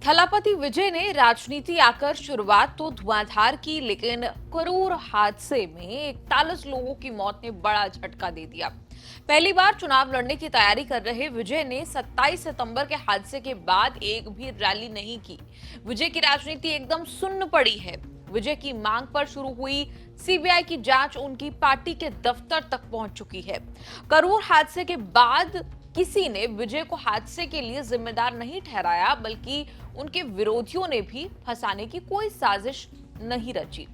थलापति विजय ने राजनीति आकर शुरुआत तो धुआंधार की, लेकिन करूर हादसे में 41 लोगों की मौत ने बड़ा झटका दे दिया। पहली बार चुनाव लड़ने की तैयारी कर रहे विजय ने 27 सितंबर के हादसे के बाद एक भी रैली नहीं की। विजय की राजनीति एकदम सुन्न पड़ी है। विजय की मांग पर शुरू हुई सीबीआई की जांच उनकी पार्टी के दफ्तर तक पहुंच चुकी है। करूर हादसे के बाद किसी ने विजय को हादसे के लिए जिम्मेदार नहीं ठहराया, बल्कि उनके विरोधियों ने भी फंसाने की कोई साजिश नहीं रची।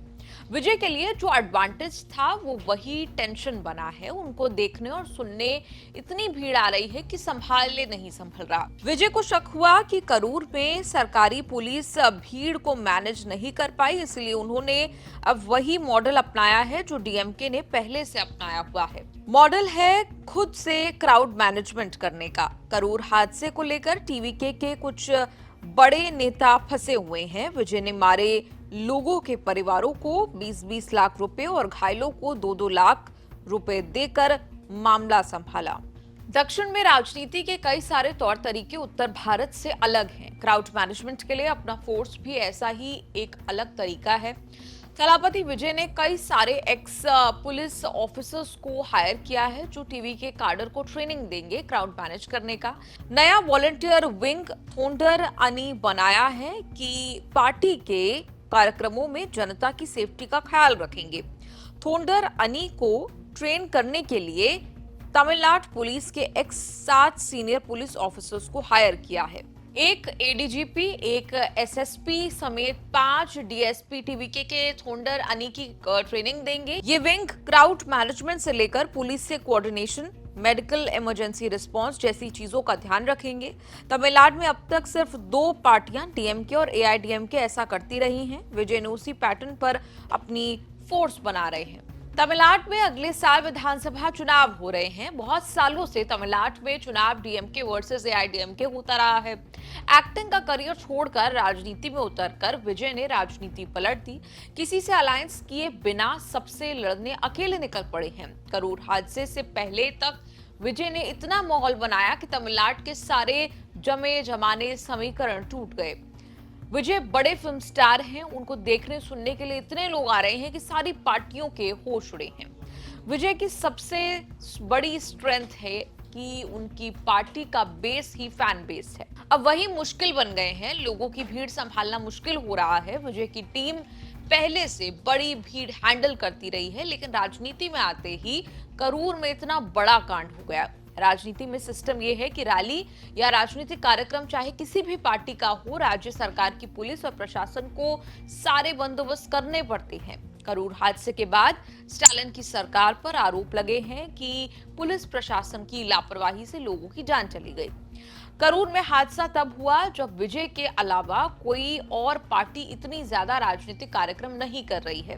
विजय के लिए जो एडवांटेज था वो वही टेंशन बना है। उनको देखने और सुनने इतनी भीड़ आ रही है कि संभाले नहीं संभल रहा। विजय को शक हुआ कि करूर में सरकारी पुलिस भीड़ को मैनेज नहीं कर पाई, इसलिए उन्होंने अब वही मॉडल अपनाया है जो डीएमके ने पहले से अपनाया हुआ है। मॉडल है खुद से क्राउड मैनेजमेंट करने का। करूर हादसे को लेकर टीवीके के कुछ बड़े नेता फंसे हुए हैं। विजय ने मारे लोगों के परिवारों को 20-20 लाख रुपए और घायलों को 2-2 लाख रुपए देकर मामला संभाला। दक्षिण में राजनीति के कई सारे तौर तरीके उत्तर भारत से अलग हैं। क्राउड मैनेजमेंट के लिए अपना फोर्स भी ऐसा ही एक अलग तरीका है। थलापति विजय ने कई सारे एक्स पुलिस ऑफिसर्स को हायर किया है जो टीवी के काडर को ट्रेनिंग देंगे क्राउड मैनेज करने का। नया वॉलंटियर विंग थोंडर अनी बनाया है कि पार्टी के कार्यक्रमों में जनता की सेफ्टी का ख्याल रखेंगे। थोंडर अनी को ट्रेन करने के लिए तमिलनाडु पुलिस के एक्स 7 सीनियर पुलिस ऑफिसर्स को हायर किया है। एक एडीजीपी, एक एसएसपी समेत 5 डीएसपी टीवीके के थोंडर अनी की ट्रेनिंग देंगे। ये विंग क्राउड मैनेजमेंट से लेकर पुलिस से कोऑर्डिनेशन, मेडिकल इमरजेंसी रिस्पांस जैसी चीजों का ध्यान रखेंगे। तमिलनाडु में अब तक सिर्फ 2 पार्टियां डीएमके और एआईडीएमके ऐसा करती रही हैं। विजय ने उसी पैटर्न पर अपनी फोर्स बना रहे हैं। तमिलनाडु में अगले साल विधानसभा चुनाव हो रहे हैं। बहुत सालों से तमिलनाडु में चुनाव डीएमके वर्सेस एआईडीएमके होता रहा है। एक्टिंग का करियर छोड़कर राजनीति में उतरकर विजय ने राजनीति पलट दी। किसी से अलायंस किए बिना सबसे लड़ने अकेले निकल पड़े हैं। करूर हादसे से पहले तक विजय ने इतना माहौल बनाया कि तमिलनाडु के सारे जमे जमाने समीकरण टूट गए। विजय बड़े फिल्म स्टार हैं, उनको देखने सुनने के लिए इतने लोग आ रहे हैं कि सारी पार्टियों के होश उड़े हैं। विजय की सबसे बड़ी स्ट्रेंथ है कि उनकी पार्टी का बेस ही फैन बेस है। अब वही मुश्किल बन गए हैं, लोगों की भीड़ संभालना मुश्किल हो रहा है। विजय की टीम पहले से बड़ी भीड़ हैंडल करती रही है, लेकिन राजनीति में आते ही करूर में इतना बड़ा कांड हो गया। राजनीति में सिस्टम यह है कि रैली या राजनीतिक कार्यक्रम चाहे किसी भी पार्टी का हो, राज्य सरकार की पुलिस और प्रशासन को सारे बंदोबस्त करने पड़ते हैं। करूर हादसे के बाद स्टालिन की सरकार पर आरोप लगे हैं कि पुलिस प्रशासन की लापरवाही से लोगों की जान चली गई। करूर में हादसा तब हुआ जब विजय के अलावा कोई और पार्टी इतनी ज्यादा राजनीतिक कार्यक्रम नहीं कर रही है।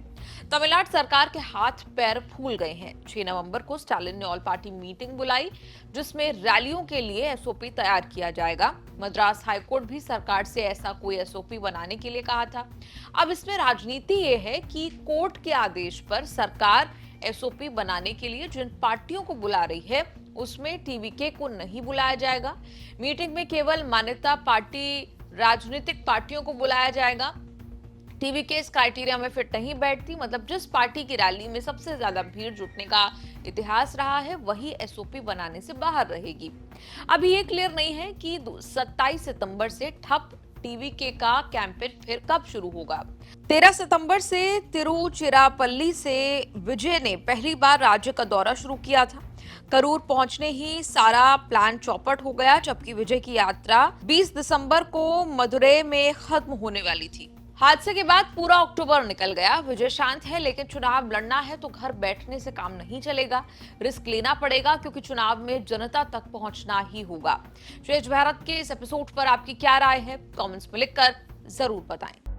तमिलनाडु सरकार के हाथ पैर फूल गए हैं। 6 नवंबर को स्टालिन ने ऑल पार्टी मीटिंग बुलाई, जिसमें रैलियों के लिए एसओपी तैयार किया जाएगा। मद्रास हाईकोर्ट भी सरकार से ऐसा कोई एसओपी बनाने के लिए कहा था। अब इसमें राजनीति ये है कि कोर्ट के आदेश पर सरकार एसओपी बनाने के लिए जिन पार्टियों को बुला रही है उसमें टीवीके को नहीं बुलाया जाएगा। मीटिंग में केवल मान्यता पार्टी राजनीतिक पार्टियों को बुलाया जाएगा। टीवीके इस क्राइटेरिया में फिट नहीं बैठती, मतलब जिस पार्टी की रैली में सबसे ज्यादा भीड़ जुटने का इतिहास रहा है वही एसओपी बनाने से बाहर रहेगी। अभी ये क्लियर नहीं है कि 27 सितंबर से ठप टीवीके का कैंपेन फिर कब शुरू होगा। 13 सितंबर से तिरुचिरापल्ली से विजय ने पहली बार राज्य का दौरा शुरू किया था। करूर पहुंचने ही सारा प्लान चौपट हो गया, जबकि विजय की यात्रा 20 दिसंबर को मदुरै में खत्म होने वाली थी। हादसे के बाद पूरा अक्टूबर निकल गया। विजय शांत है, लेकिन चुनाव लड़ना है तो घर बैठने से काम नहीं चलेगा। रिस्क लेना पड़ेगा, क्योंकि चुनाव में जनता तक पहुंचना ही होगा। शेष भारत के इस एपिसोड पर आपकी क्या राय है, कमेंट्स में लिखकर जरूर बताएं।